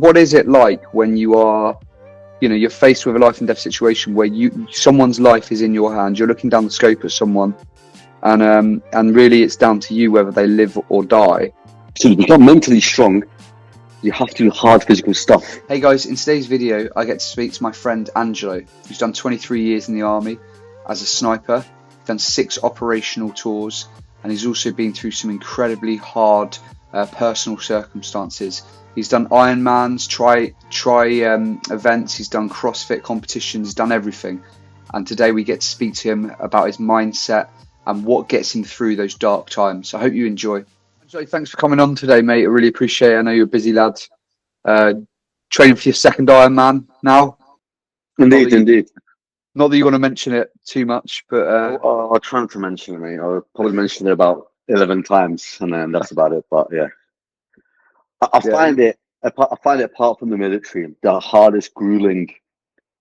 What is it like when you are, you're faced with a life and death situation where someone's life is in your hands, you're looking down the scope at someone, and really it's down to you whether they live or die. So to become mentally strong, you have to do hard physical stuff. Hey guys, in today's video, I get to speak to my friend Angelo, who's done 23 years in the army as a sniper, done 6 operational tours, and he's also been through some incredibly hard personal circumstances. He's done Ironmans, events, he's done CrossFit competitions, he's done everything. And today we get to speak to him about his mindset and what gets him through those dark times. I hope you enjoy. So thanks for coming on today, mate. I really appreciate it. I know you're a busy lad. Training for your second Ironman now. Indeed. Not that you want to mention it too much, but I'll try not to mention it, mate. I'll probably mention it about 11 times, and then that's about it. But yeah, I find it apart from the military, the hardest, grueling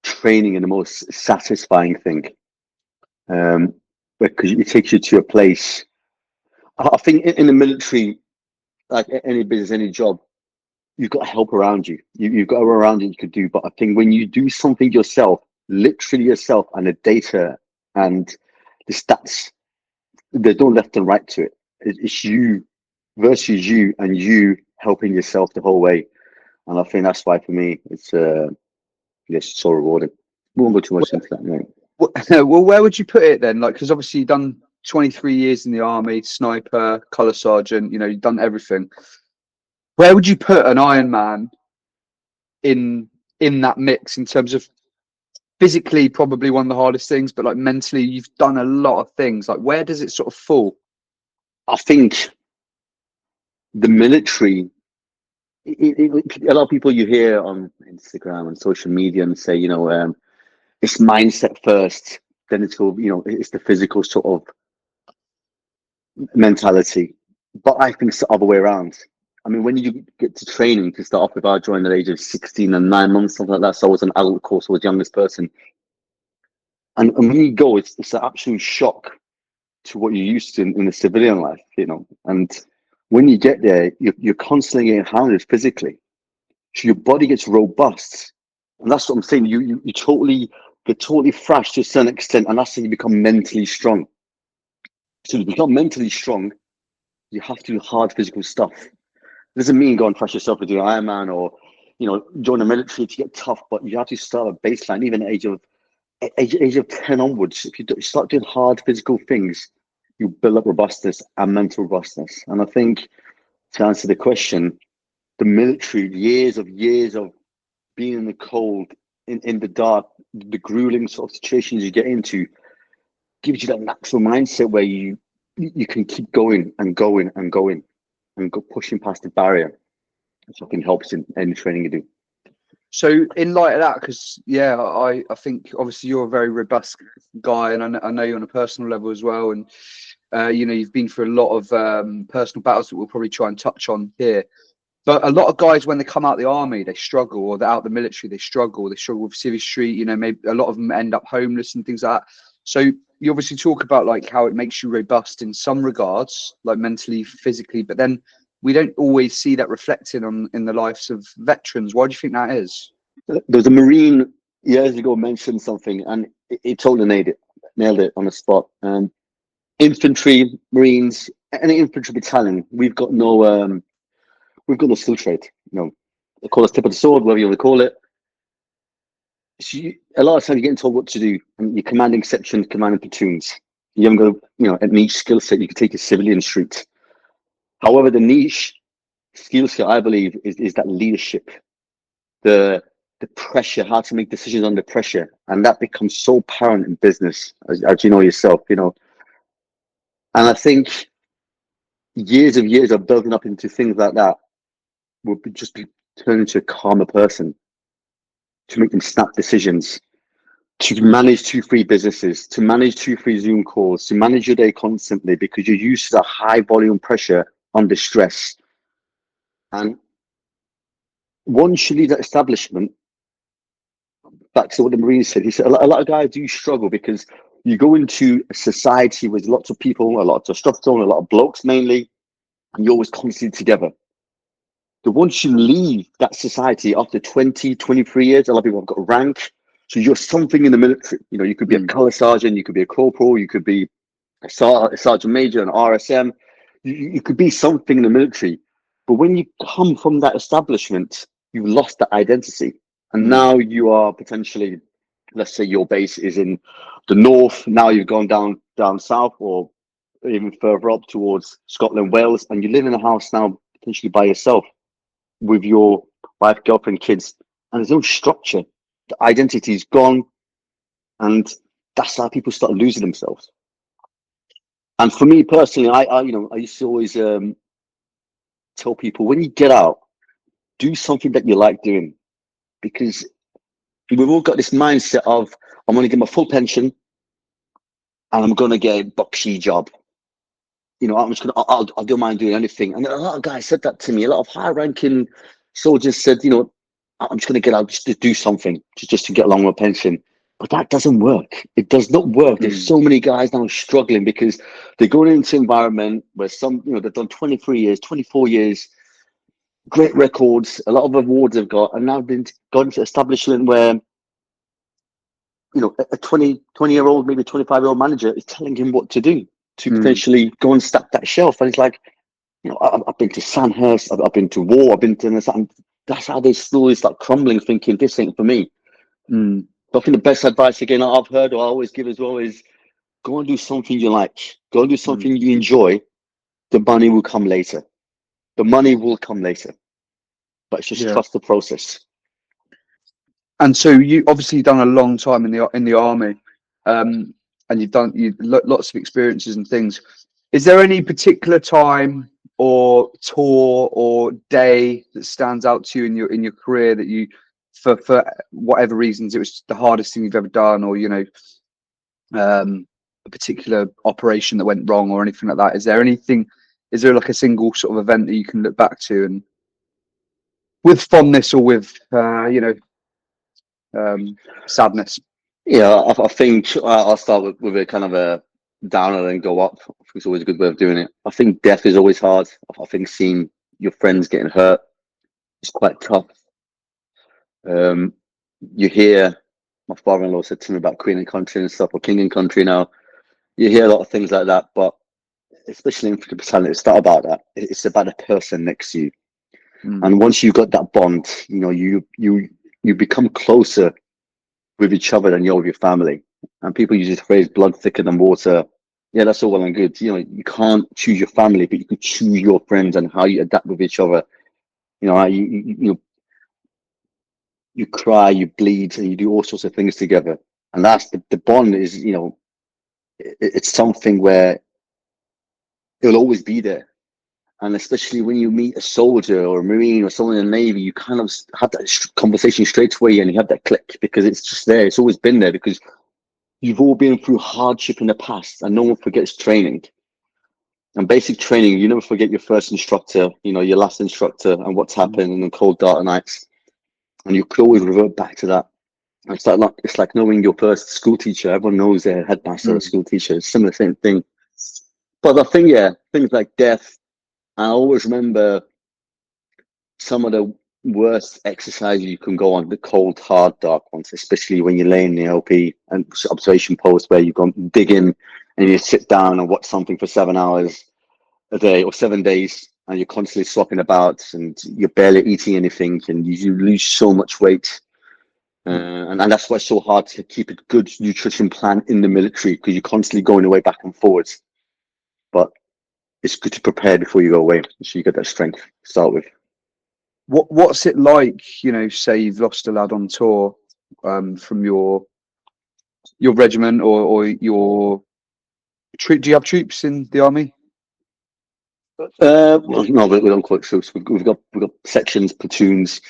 training and the most satisfying thing, because it takes you to a place. I think in the military, like any business, any job, you've got help around you. You've got around you could do. But I think when you do something yourself, literally yourself, and the data and the stats, there's no left and right to it. It's you versus you, and you helping yourself the whole way. And I think that's why for me it's so rewarding. We won't go too much into that, mate. Well, where would you put it then? Like, because obviously you've done 23 years in the army, sniper, colour sergeant. You've done everything. Where would you put an Ironman in that mix in terms of physically, probably one of the hardest things, but like mentally, you've done a lot of things. Like, where does it sort of fall? I think the military. A lot of people you hear on Instagram and social media and say, it's mindset first, then it's the physical sort of mentality. But I think it's the other way around. I mean, when you get to training to start off with, I joined at the age of 16 and 9 months, something like that. So I was an adult course, I was the youngest person. And when you go, it's an absolute shock to what you're used to in the civilian life, And when you get there, you're constantly getting hounded physically. So your body gets robust. And that's what I'm saying. You get totally thrashed to a certain extent, and that's how you become mentally strong. So to become mentally strong, you have to do hard physical stuff. It doesn't mean go and thrash yourself with your Ironman or, join the military to get tough, but you have to start a baseline, even at age of 10 onwards. If you start doing hard physical things, you build up robustness and mental robustness. And I think, to answer the question, the military, years of being in the cold, in the dark, the grueling sort of situations you get into, gives you that natural mindset where you can keep going and going and going and go pushing past the barrier, which I think helps in any training you do. So in light of that, because I think obviously you're a very robust guy, and I know you on a personal level as well, and you've been through a lot of personal battles that we'll probably try and touch on here. But a lot of guys, when they come out of the army, they struggle, or they're out of the military, they struggle with Civvy Street. Maybe a lot of them end up homeless and things like that. So you obviously talk about like how it makes you robust in some regards, like mentally, physically, but then we don't always see that reflected in the lives of veterans. Why do you think that is? There was a Marine years ago mentioned something, and it totally nailed it on the spot. Infantry, Marines, any infantry battalion, we've got no skill trade. They call us tip of the sword, whatever you want to call it. So a lot of times you're getting told what to do, and you're commanding sections, commanding platoons. You haven't got a niche skill set you can take a civilian street. However, the niche skill set, I believe, is that leadership, the pressure, how to make decisions under pressure, and that becomes so apparent in business, as you know yourself. And I think years of building up into things like that would just be turned into a calmer person, to make them snap decisions, to manage 2-3 businesses, to manage 2-3 Zoom calls, to manage your day constantly, because you're used to that high volume pressure under stress. And once you leave that establishment, back to what the Marine said, he said a lot of guys do struggle because you go into a society with lots of people, a lot of testosterone, a lot of blokes mainly, and you're always constantly together. But once you leave that society after 20, 23 years, a lot of people have got rank. So you're something in the military. You know, you could be a colour sergeant, you could be a corporal, you could be a sergeant major, an RSM. You could be something in the military. But when you come from that establishment, you've lost that identity. And now you are potentially, let's say your base is in the north. Now you've gone down south or even further up towards Scotland, Wales, and you live in a house now potentially by yourself with your wife, girlfriend, kids, and there's no structure. The identity is gone, and that's how people start losing themselves. And for me personally, I used to always tell people when you get out, do something that you like doing, because we've all got this mindset of I'm going to get my full pension, and I'm going to get a boxy job. You know, I'm just gonna, I don't mind doing anything. And a lot of guys said that to me. A lot of high-ranking soldiers said, you know, I'm just gonna get out just to do something, just to get along with a pension. But that doesn't work. It does not work. There's so many guys now struggling because they're going into an environment where some, you know, they've done 23 years, 24 years, great records, a lot of awards they've got, and now been gone to establishment where, you know, a 20-year-old, maybe 25-year-old manager is telling him what to do to potentially go and stack that shelf. And it's like, you know, I've been to Sandhurst, I've been to war, I've been to this, and that's how they slowly start crumbling, thinking this ain't for me. But I think the best advice again I've heard or I always give as well is go and do something you like, go and do something you enjoy. The money will come later. The money will come later, but it's just trust the process. And so you obviously done a long time in the army, and you've done lots of experiences and things. Is there any particular time or tour or day that stands out to you in your career that you, for whatever reasons, it was the hardest thing you've ever done, or you know, a particular operation that went wrong or anything like that? Is there anything? Is there like a single sort of event that you can look back to and with fondness or with sadness? Yeah, I think I'll start with a kind of a downer and go up. I think it's always a good way of doing it. I think death is always hard. I think seeing your friends getting hurt is quite tough. You hear, my father-in-law said to me about Queen and Country and stuff, or King and Country now. You hear a lot of things like that, but especially in infantry battalion, it's not about that. It's about the person next to you. And once you've got that bond, you know, you become closer with each other than you're with your family. And people use this phrase, blood thicker than water. Yeah, that's all well and good. You know, you can't choose your family, but you can choose your friends and how you adapt with each other. You know, you cry, you bleed, and you do all sorts of things together. And that's the bond is, you know, it's something where it'll always be there. And especially when you meet a soldier or a Marine or someone in the Navy, you kind of have that conversation straight away and you have that click because it's just there. It's always been there because you've all been through hardship in the past and no one forgets training. And basic training, you never forget your first instructor, you know, your last instructor and what's happened in the cold, dark nights. And you could always revert back to that. It's like knowing your first school teacher. Everyone knows their headmaster or school teacher. It's similar same thing. But I think, yeah, things like death. I always remember some of the worst exercises you can go on, the cold, hard, dark ones, especially when you're laying in the LP and observation post where you go dig in and you sit down and watch something for 7 hours a day or 7 days and you're constantly swapping about and you're barely eating anything and you lose so much weight. And that's why it's so hard to keep a good nutrition plan in the military because you're constantly going away back and forwards. But it's good to prepare before you go away so you get that strength to start with. What's it like, you know, say you've lost a lad on tour from your regiment or your troop? Do you have troops in the army? Well, no, we don't call it troops. We've got sections, platoons,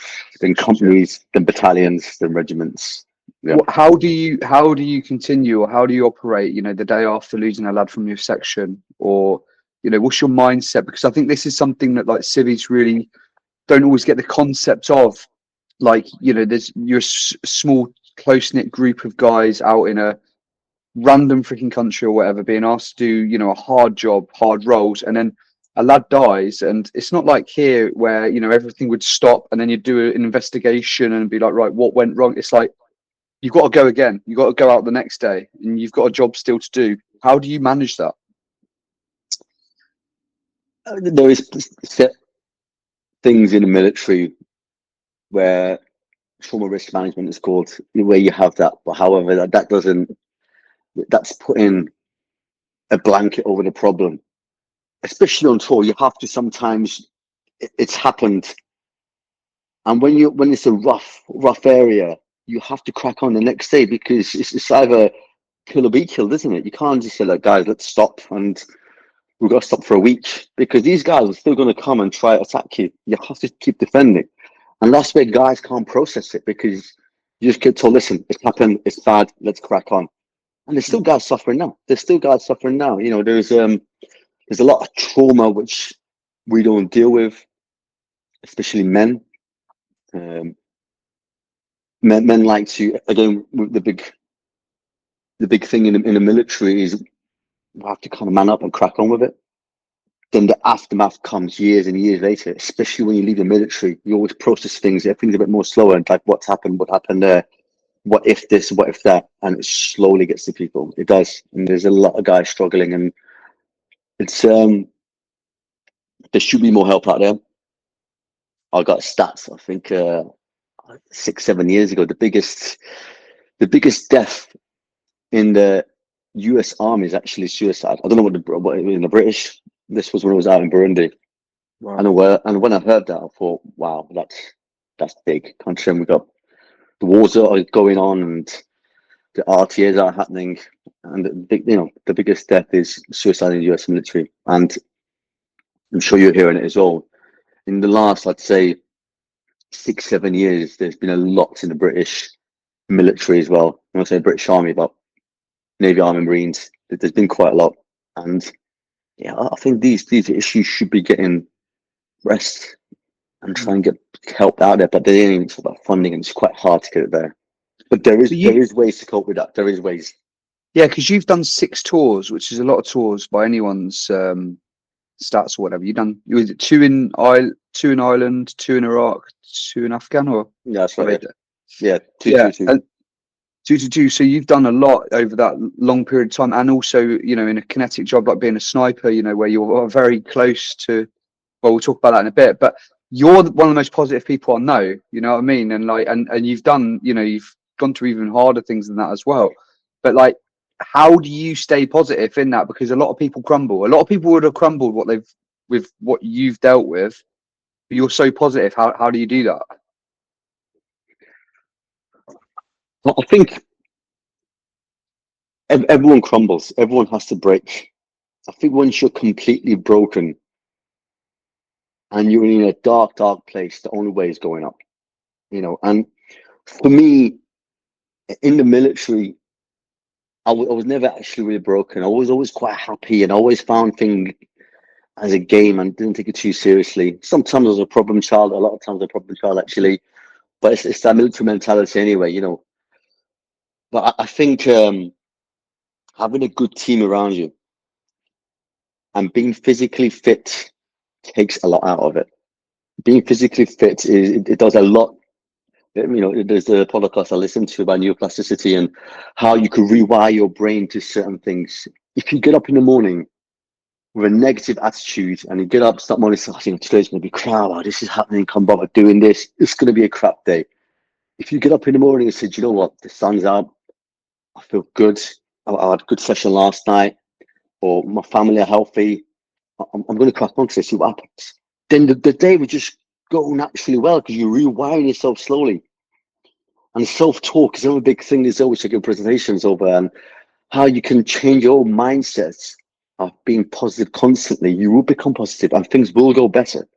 then companies, then battalions, then regiments. Yeah. How do you continue, or how do you operate? You know, the day after losing a lad from your section, or you know, what's your mindset? Because I think this is something that like civvies really don't always get the concept of. Like, you know, you're a small, close knit group of guys out in a random freaking country or whatever, being asked to do, you know, a hard job, hard roles, and then a lad dies, and it's not like here where, you know, everything would stop and then you'd do an investigation and be like, right, what went wrong? It's like you've got to go again. You've got to go out the next day, and you've got a job still to do. How do you manage that? There is set things in the military where trauma risk management is called, where you have that. But however, that doesn't, that's putting a blanket over the problem. Especially on tour, you have to sometimes, it's happened. And when it's a rough area, you have to crack on the next day, because it's either kill or be killed, isn't it? You can't just say, like, guys, let's stop, and we've got to stop for a week, because these guys are still going to come and try to attack you. You have to keep defending. And that's where guys can't process it, because you just get told, listen, it's happened, it's bad, let's crack on. And there's still guys suffering now. There's still guys suffering now. You know, there's a lot of trauma which we don't deal with, especially men. Men like to, again, the big thing in the military is we have to kind of man up and crack on with it. Then the aftermath comes years and years later, especially when you leave the military. You always process things, everything's a bit more slower, and like, what happened there, what if this, what if that, and it slowly gets to people. It does. And there's a lot of guys struggling, and it's there should be more help out there. I got stats, I think 6-7 years ago, the biggest death in the US Army is actually suicide. I don't know what in the British. This was when I was out in Burundi. Wow. And when I heard that, I thought, wow, that's big. Considering we got the wars that are going on and the RTAs are happening, and the biggest death is suicide in the US military. And I'm sure you're hearing it as well. In the last, I'd say, 6-7 years, there's been a lot in the British military as well. I'm not saying British Army, but Navy, Army, Marines. There's been quite a lot, and yeah, I think these issues should be getting rest and try and get help out there. But they ain't even talk about funding, and it's quite hard to get it there. But there is ways to cope with that. There is ways. Yeah, because you've done 6 tours, which is a lot of tours by anyone's stats or whatever. You've done, was it 2 in Ireland, 2 in Iraq, 2 in Afghan, or Yeah, that's right. Yeah, two, yeah, two, two. and 2 to 2. So you've done a lot over that long period of time, and also, you know, in a kinetic job like being a sniper, you know, where you're very close to. Well, we'll talk about that in a bit, but you're one of the most positive people I know. You know what I mean? And like, and you've done, you know, you've gone through even harder things than that as well. But like, how do you stay positive in that? Because a lot of people crumble. A lot of people would have crumbled with what you've dealt with. But you're so positive. How do you do that? I think everyone crumbles. Everyone has to break. I think once you're completely broken and you're in a dark place, the only way is going up. You know, and for me, in the military, I was never actually really broken. I was always quite happy, and I always found things as a game and didn't take it too seriously. Sometimes I was a problem child, a lot of times I was a problem child actually. But it's that military mentality anyway, you know. But I think having a good team around you and being physically fit takes a lot out of it. Being physically fit it does a lot. You know, there's a podcast I listened to about neuroplasticity and how you can rewire your brain to certain things. If you get up in the morning with a negative attitude and you get up, start morning, I think today's going to be crap. Oh, this is happening. Can't bother doing this. It's going to be a crap day. If you get up in the morning and say, you know what, the sun's out, I feel good. I had a good session last night, or my family are healthy. I'm going to crack on to see what happens. Then the day would just go naturally well because you're rewiring yourself slowly. And self-talk is another big thing. There's always taking presentations over and how you can change your mindsets of being positive constantly. You will become positive and things will go better.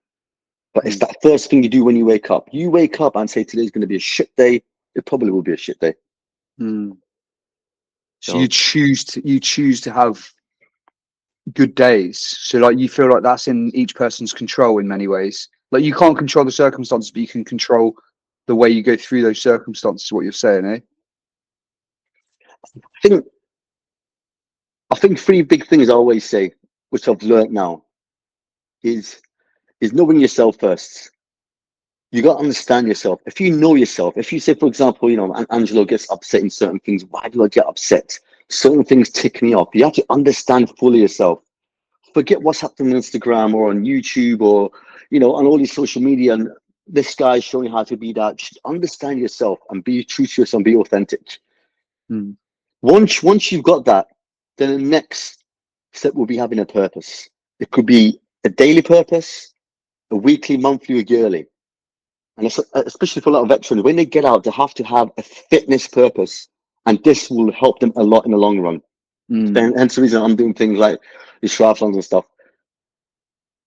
But it's that first thing you do when you wake up. You wake up and say today's going to be a shit day. It probably will be a shit day. So you choose to have good days. So like you feel like that's in each person's control in many ways. Like you can't control the circumstances, but you can control the way you go through those circumstances. What you're saying, eh? I think 3 big things I always say, which I've learned now. is knowing yourself first. You got to understand yourself. If you know yourself, if you say, for example, Angelo gets upset in certain things. Why do I get upset? Certain things tick me off. You have to understand fully yourself. Forget what's happening on Instagram or on YouTube or, on all these social media. And this guy's showing you how to be that. Just understand yourself and be true to yourself and be authentic. Mm. Once you've got that, then the next step will be having a purpose. It could be a daily purpose, a weekly, monthly, or yearly. And especially for a lot of veterans, when they get out, they have to have a fitness purpose. And this will help them a lot in the long run. And hence the reason I'm doing things like these triathlons and stuff.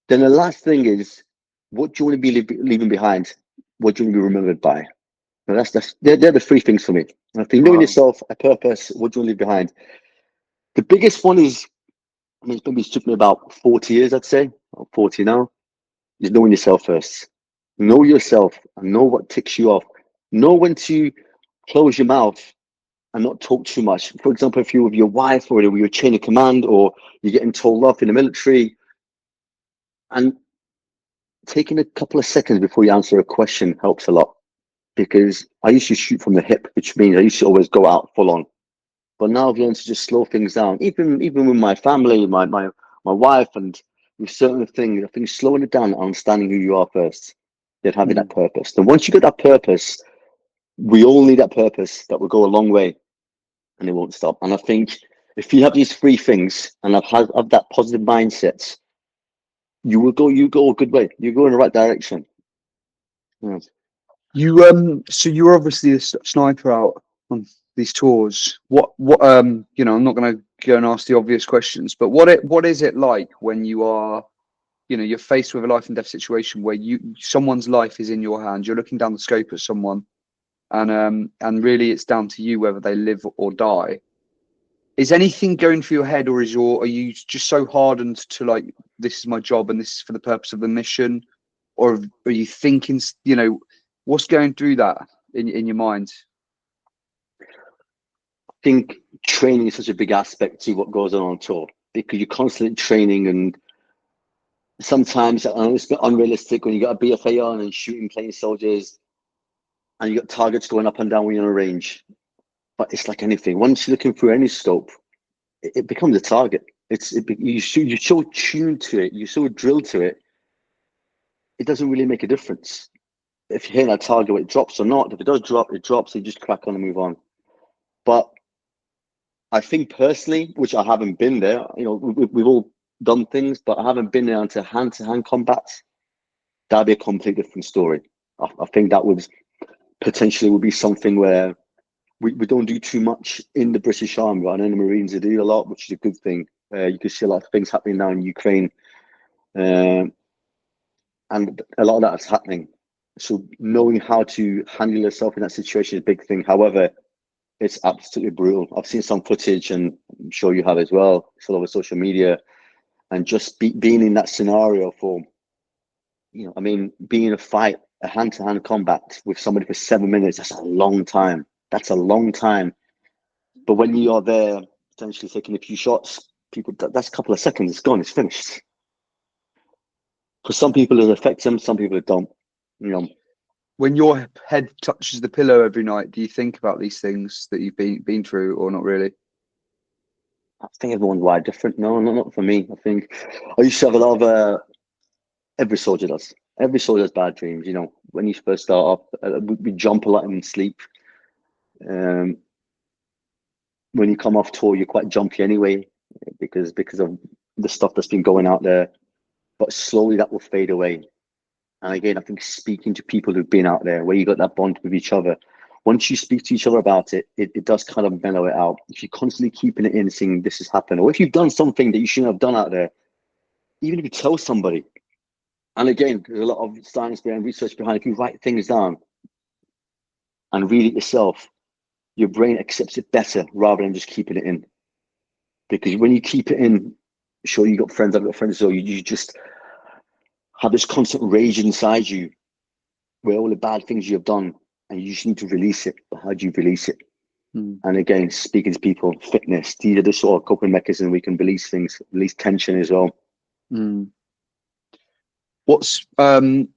Then the last thing is, what do you want to be leaving behind? What do you want to be remembered by? Now they're the three things for me. And I think knowing yourself, a purpose, what do you want to leave behind? The biggest one is, it took me about 40 years, I'd say, or 40 now, is knowing yourself first. Know yourself and know what ticks you off. Know when to close your mouth and not talk too much. For example, if you're with your wife or you're chain of command or you're getting told off in the military, and taking a couple of seconds before you answer a question helps a lot. Because I used to shoot from the hip, which means I used to always go out full on. But now I've learned to just slow things down. Even with my family, my wife, and with certain things, I think slowing it down and understanding who you are first, then having that purpose. Then once you get that purpose, we all need that purpose that will go a long way, and it won't stop. And I think if you have these three things and have that positive mindset, you go a good way. You go in the right direction. Yeah. So you're obviously a sniper out on these tours. What I'm not going to go and ask the obvious questions, but what is it like when you are, you're faced with a life and death situation where someone's life is in your hands. You're looking down the scope at someone, and really it's down to you whether they live or die. Is anything going through your head, or are you just so hardened to, like, this is my job and this is for the purpose of the mission, or are you thinking, what's going through that in your mind? I think training is such a big aspect to what goes on tour, because you're constantly training, and sometimes I know it's a bit unrealistic when you got a BFA on and shooting plain soldiers and you got targets going up and down when you're on a range. But it's like anything. Once you're looking through any scope, it becomes a target. You're so tuned to it, you're so drilled to it, it doesn't really make a difference if you're hitting that target, it drops or not. If it does drop, it drops, so you just crack on and move on. But I think personally, which I haven't been there, we've all done things, but I haven't been there into hand-to-hand combat. That'd be a completely different story. I think that would be something where we don't do too much in the British Army. But I know the Marines do a lot, which is a good thing. You can see a lot of things happening now in Ukraine, and a lot of that is happening. So knowing how to handle yourself in that situation is a big thing. However, it's absolutely brutal. I've seen some footage, and I'm sure you have as well. It's all over social media, and just being in that scenario for, being in a fight, a hand-to-hand combat with somebody for 7 minutes. That's a long time. That's a long time. But when you are there, potentially taking a few shots, that's a couple of seconds. It's gone. It's finished. For some people, it affects them. Some people it don't. When your head touches the pillow every night, do you think about these things that you've been through, or not really? I think everyone's wired different. No, not for me. I think I used to have a lot of every soldier does. Every soldier has bad dreams. When you first start off, we jump a lot in sleep. When you come off tour, you're quite jumpy anyway, because of the stuff that's been going out there. But slowly that will fade away. And again, I think speaking to people who've been out there, where you got that bond with each other, once you speak to each other about it, it does kind of mellow it out. If you're constantly keeping it in, saying this has happened, or if you've done something that you shouldn't have done out there, even if you tell somebody, and again, there's a lot of science behind, research behind, if you write things down and read it yourself, your brain accepts it better rather than just keeping it in. Because when you keep it in, sure, you got friends, I've got friends, so you just have this constant rage inside you where all the bad things you have done, and you just need to release it. But how do you release it? And again, speaking to people, fitness, these are the sort of coping mechanisms we can release things, release tension as well. What's the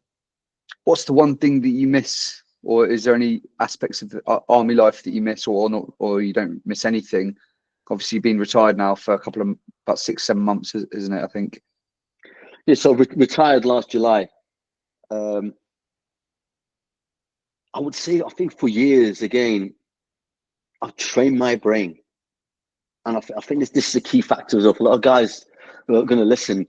one thing that you miss, or is there any aspects of the army life that you miss, or not, or you don't miss anything? Obviously, you've been retired now for about 6-7 months, isn't it? I think. Yeah, so retired last July. I would say, I think for years, again, I've trained my brain. And I think this is a key factor of a lot of guys who are going to listen.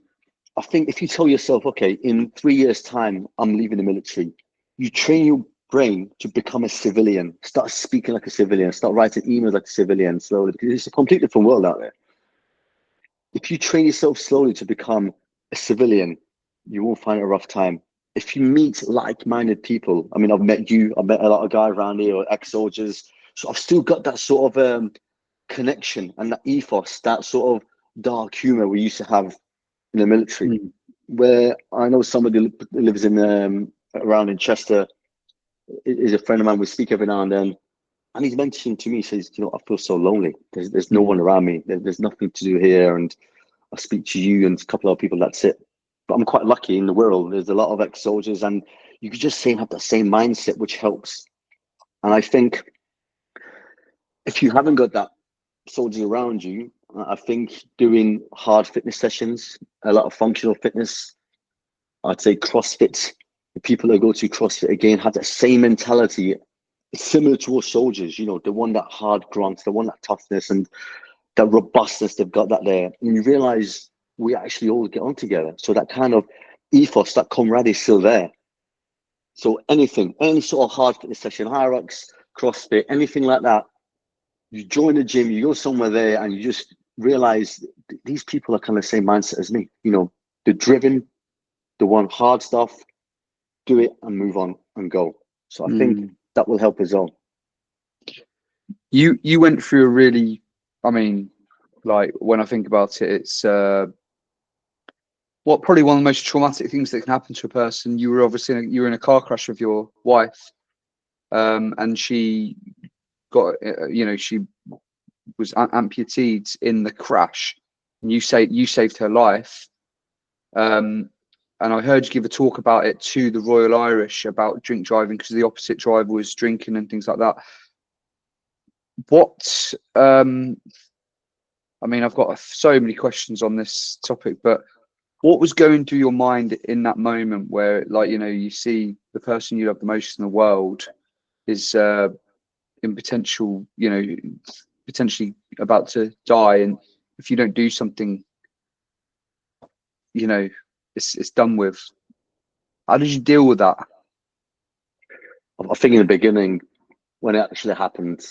I think if you tell yourself, okay, in 3 years' time, I'm leaving the military, you train your brain to become a civilian, start speaking like a civilian, start writing emails like a civilian slowly, because it's a completely different world out there. If you train yourself slowly to become a civilian, you won't find it a rough time. If you meet like-minded people, I mean, I've met you, I've met a lot of guys around here, or ex-soldiers, so I've still got that sort of connection and that ethos, that sort of dark humor we used to have in the military. Where I know somebody who lives in around in Chester is a friend of mine. We speak every now and then, and he's mentioned to me, he says, "You know, I feel so lonely. There's no one around me. There's nothing to do here, and I speak to you and a couple of other people. That's it." But I'm quite lucky in the world. There's a lot of ex-soldiers, and you could just have that same mindset, which helps. And I think if you haven't got that soldiers around you, I think doing hard fitness sessions, a lot of functional fitness, I'd say CrossFit, the people that go to CrossFit again have that same mentality. It's similar to us soldiers, you know, they want that hard grunt, they want that toughness and that robustness, they've got that there. And you realize we actually all get on together. So that kind of ethos, that camaraderie is still there. So anything, any sort of hard fitness session, high rocks, CrossFit, anything like that, you join the gym, you go somewhere there and you just realize these people are kind of the same mindset as me. You know, they're driven, they want hard stuff, do it and move on and go. So I think that will help as well. You went through a really, I mean, like when I think about it, it's probably one of the most traumatic things that can happen to a person. You were obviously you were in a car crash with your wife, and she got, she was amputated in the crash, and you saved her life. And I heard you give a talk about it to the Royal Irish about drink driving because the opposite driver was drinking and things like that. I mean, I've got so many questions on this topic, but what was going through your mind in that moment where, like, you see the person you love the most in the world is in potentially about to die, and if you don't do something, it's done with. How did you deal with that? I think in the beginning, when it actually happened,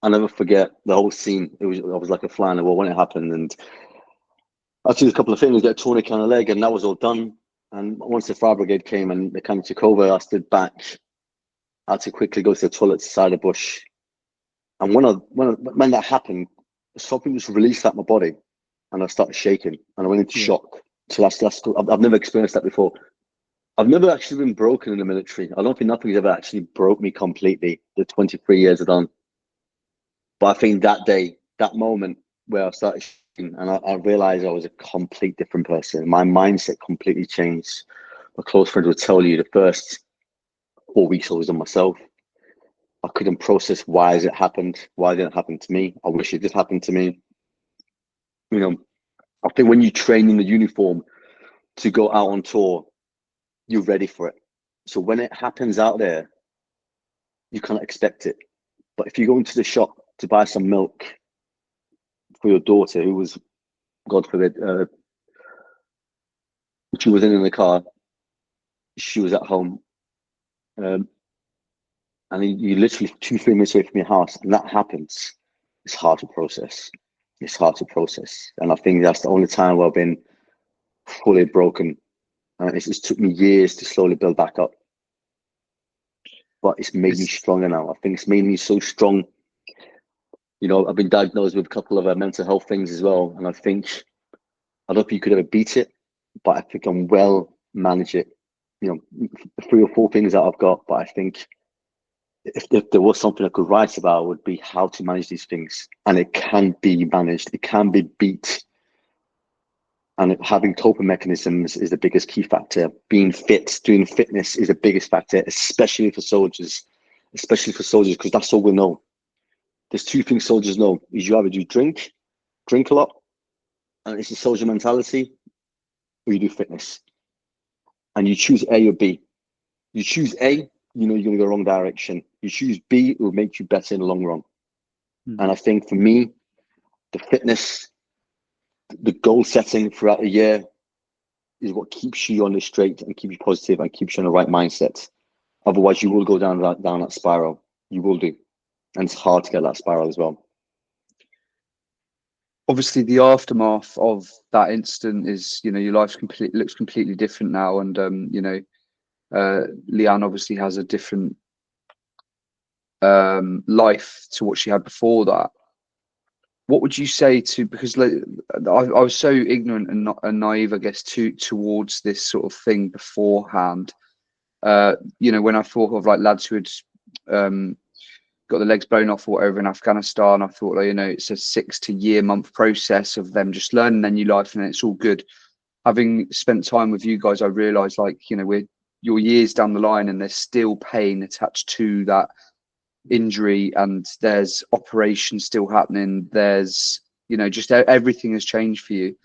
I'll never forget the whole scene. I was like a fly on the wall when it happened, and I did a couple of things, get a tourniquet on the leg, and that was all done. And once the fire brigade came and they kind of took over, I stood back. I had to quickly go to the toilet to side the bush. And when that happened, something just released out my body, and I started shaking, and I went into shock. So I've never experienced that before. I've never actually been broken in the military. I don't think nothing's ever actually broke me completely. The 23 years I've done. But I think that day, that moment where I started shaking, and I realized I was a complete different person. My mindset completely changed. My close friends would tell you the first 4 weeks I was on myself. I couldn't process why has it happened? Why didn't it happen to me? I wish it did happen to me. You know, I think when you train in the uniform to go out on tour, you're ready for it. So when it happens out there, you can't expect it. But if you go into the shop to buy some milk for your daughter, who was, God forbid, she was in the car, she was at home, and you literally 2-3 minutes away from your house, and that happens, it's hard to process. It's hard to process. And I think that's the only time where I've been fully broken. And it just took me years to slowly build back up. But it's made me stronger now. I think it's made me so strong. You know, I've been diagnosed with a couple of mental health things as well. And I think, I don't know if you could ever beat it, but I think I'm well manage it. You know, 3 or 4 things that I've got, but I think if there was something I could write about, it would be how to manage these things. And it can be managed. It can be beat. And having coping mechanisms is the biggest key factor. Being fit, doing fitness is the biggest factor, especially for soldiers, because that's all we know. There's two things soldiers know: is you either do drink a lot, and it's a soldier mentality, or you do fitness. And you choose A or B. You choose A, you know you're going to go the wrong direction. You choose B, it will make you better in the long run. And I think for me, the fitness, the goal setting throughout the year is what keeps you on the straight and keeps you positive and keeps you on the right mindset. Otherwise, you will go down that spiral. You will do. And it's hard to get that spiral as well. Obviously, the aftermath of that incident is, you know, your life looks completely different now. And, you know, Leanne obviously has a different life to what she had before that. What would you say to, because like, I was so ignorant and naive, I guess, towards this sort of thing beforehand. You know, when I thought of like lads who had got the legs blown off or whatever in Afghanistan, I thought, like, you know, it's a 6 to year month process of them just learning their new life and it's all good. Having spent time with you guys, I realised, like, you know, you're years down the line and there's still pain attached to that injury, and there's operations still happening. There's, you know, just everything has changed for you.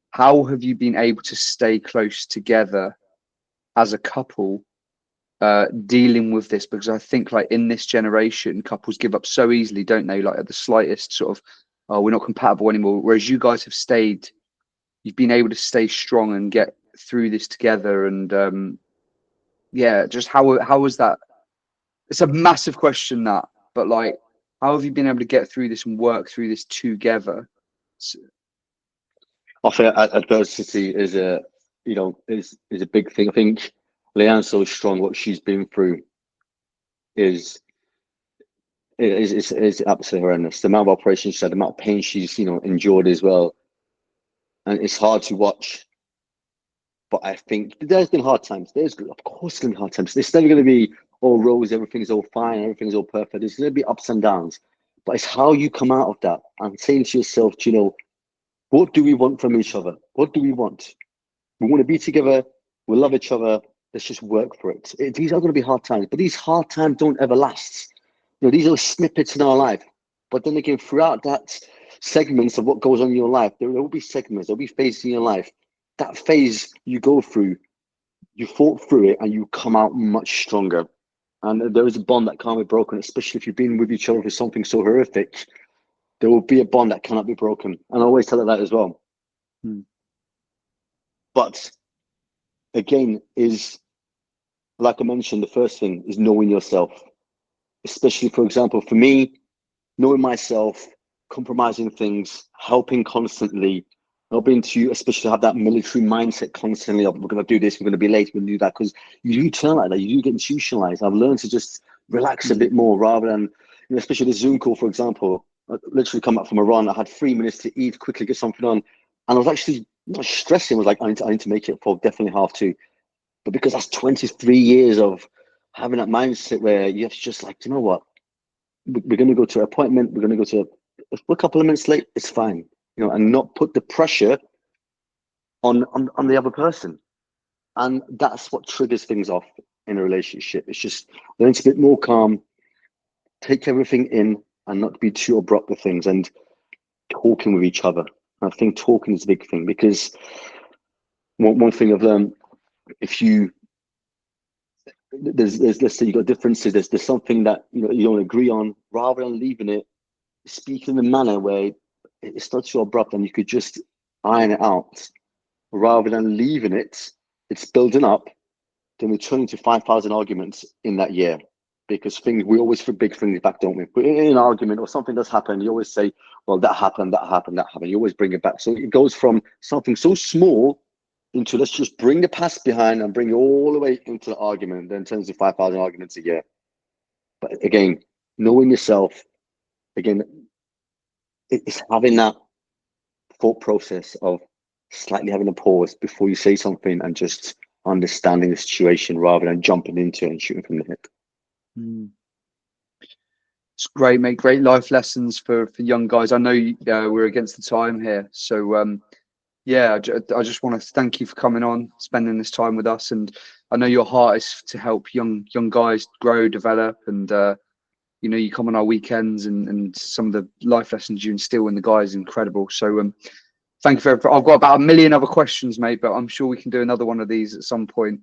How have you been able to stay close together as a couple, dealing with this? Because I think, like, in this generation, couples give up so easily, don't they? Like at the slightest sort of, oh, we're not compatible anymore. Whereas you guys have stayed, you've been able to stay strong and get through this together. And yeah, just how was that? It's a massive question, that, but like, how have you been able to get through this and work through this together? I think adversity is a, you know, is a big thing. I think Leanne's so strong. What she's been through is absolutely horrendous. The amount of operations she had, the amount of pain she's, you know, endured as well, and it's hard to watch. But I think there's been hard times. Of course, going to be hard times. It's never going to be all rose. Everything's all fine. Everything's all perfect. There's going to be ups and downs. But it's how you come out of that and saying to yourself, you know, what do we want from each other? What do we want? We want to be together. We love each other. Let's just work for it. These are going to be hard times, but these hard times don't ever last. You know, these are snippets in our life. But then again, throughout that segments of what goes on in your life, there will be segments, there'll be phases in your life. That phase you go through, you fought through it and you come out much stronger. And there is a bond that can't be broken, especially if you've been with each other for something so horrific. There will be a bond that cannot be broken. And I always tell her that as well. But again, is like I mentioned, the first thing is knowing yourself. Especially, for example, for me, knowing myself, compromising things, helping constantly, not being too, especially have that military mindset constantly of, we're going to do this, we're going to be late, we're going to do that, because you do turn like that, you do get institutionalized. I've learned to just relax a bit more rather than, you know, especially the Zoom call, for example. I literally come back from a run, I had 3 minutes to eat, quickly get something on, and I was actually not stressing. I was like, I need to make it for definitely half two. But because that's 23 years of having that mindset where you have to just like, you know what, we're going to go to an appointment, we're going to go to a couple of minutes late, it's fine, you know, and not put the pressure on the other person. And that's what triggers things off in a relationship. It's just learn to be a bit more calm, take everything in, and not be too abrupt with things, and talking with each other. I think talking is a big thing, because one thing I've learned, if you there's let's say you got differences, there's something that, you know, you don't agree on, rather than leaving it, speak in a manner where it's not too abrupt and you could just iron it out, rather than leaving it, it's building up, then we turn into 5,000 arguments in that year. Because we always put big things back, don't we? But in an argument or something does happen, you always say, well, that happened. You always bring it back. So it goes from something so small into, let's just bring the past behind and bring it all the way into the argument, then turns to 5,000 arguments a year. But again, knowing yourself, again, it's having that thought process of slightly having a pause before you say something and just understanding the situation rather than jumping into it and shooting from the hip. It's great, mate. Great life lessons for young guys. I know we're against the time here, so Yeah, I just want to thank you for coming on, spending this time with us, and I know your heart is to help young guys grow, develop, and you know, you come on our weekends, and some of the life lessons you instill in the guys is incredible. So thank you for. I've got about a million other questions, mate, but I'm sure we can do another one of these at some point.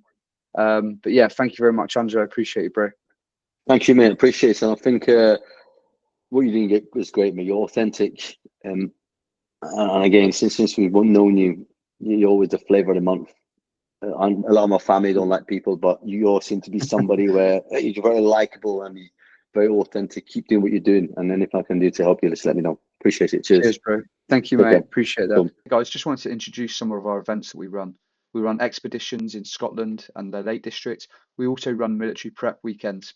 But yeah, thank you very much, Angelo. I appreciate you, bro. Thank you, mate. Appreciate it. And I think what you didn't get was great, mate. You're authentic. And again, since we've known you, you're always the flavour of the month. And a lot of my family don't like people, but you all seem to be somebody where you're very likable and very authentic. Keep doing what you're doing. And anything I can do to help you, just let me know. Appreciate it. Cheers. Cheers, bro. Thank you, Take mate. care. Appreciate that. Cool. Guys, just wanted to introduce some of our events that we run. We run expeditions in Scotland and the Lake District. We also run military prep weekends.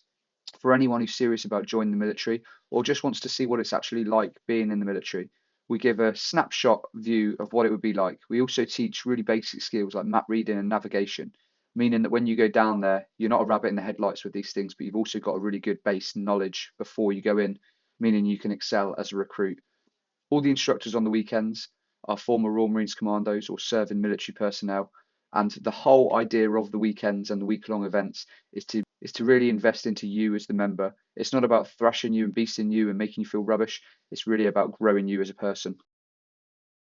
For anyone who's serious about joining the military or just wants to see what it's actually like being in the military, we give a snapshot view of what it would be like. We also teach really basic skills like map reading and navigation, meaning that when you go down there, you're not a rabbit in the headlights with these things, but you've also got a really good base knowledge before you go in, meaning you can excel as a recruit. All the instructors on the weekends are former Royal Marines commandos or serving military personnel. And the whole idea of the weekends and the week-long events is to really invest into you as the member. It's not about thrashing you and beasting you and making you feel rubbish. It's really about growing you as a person.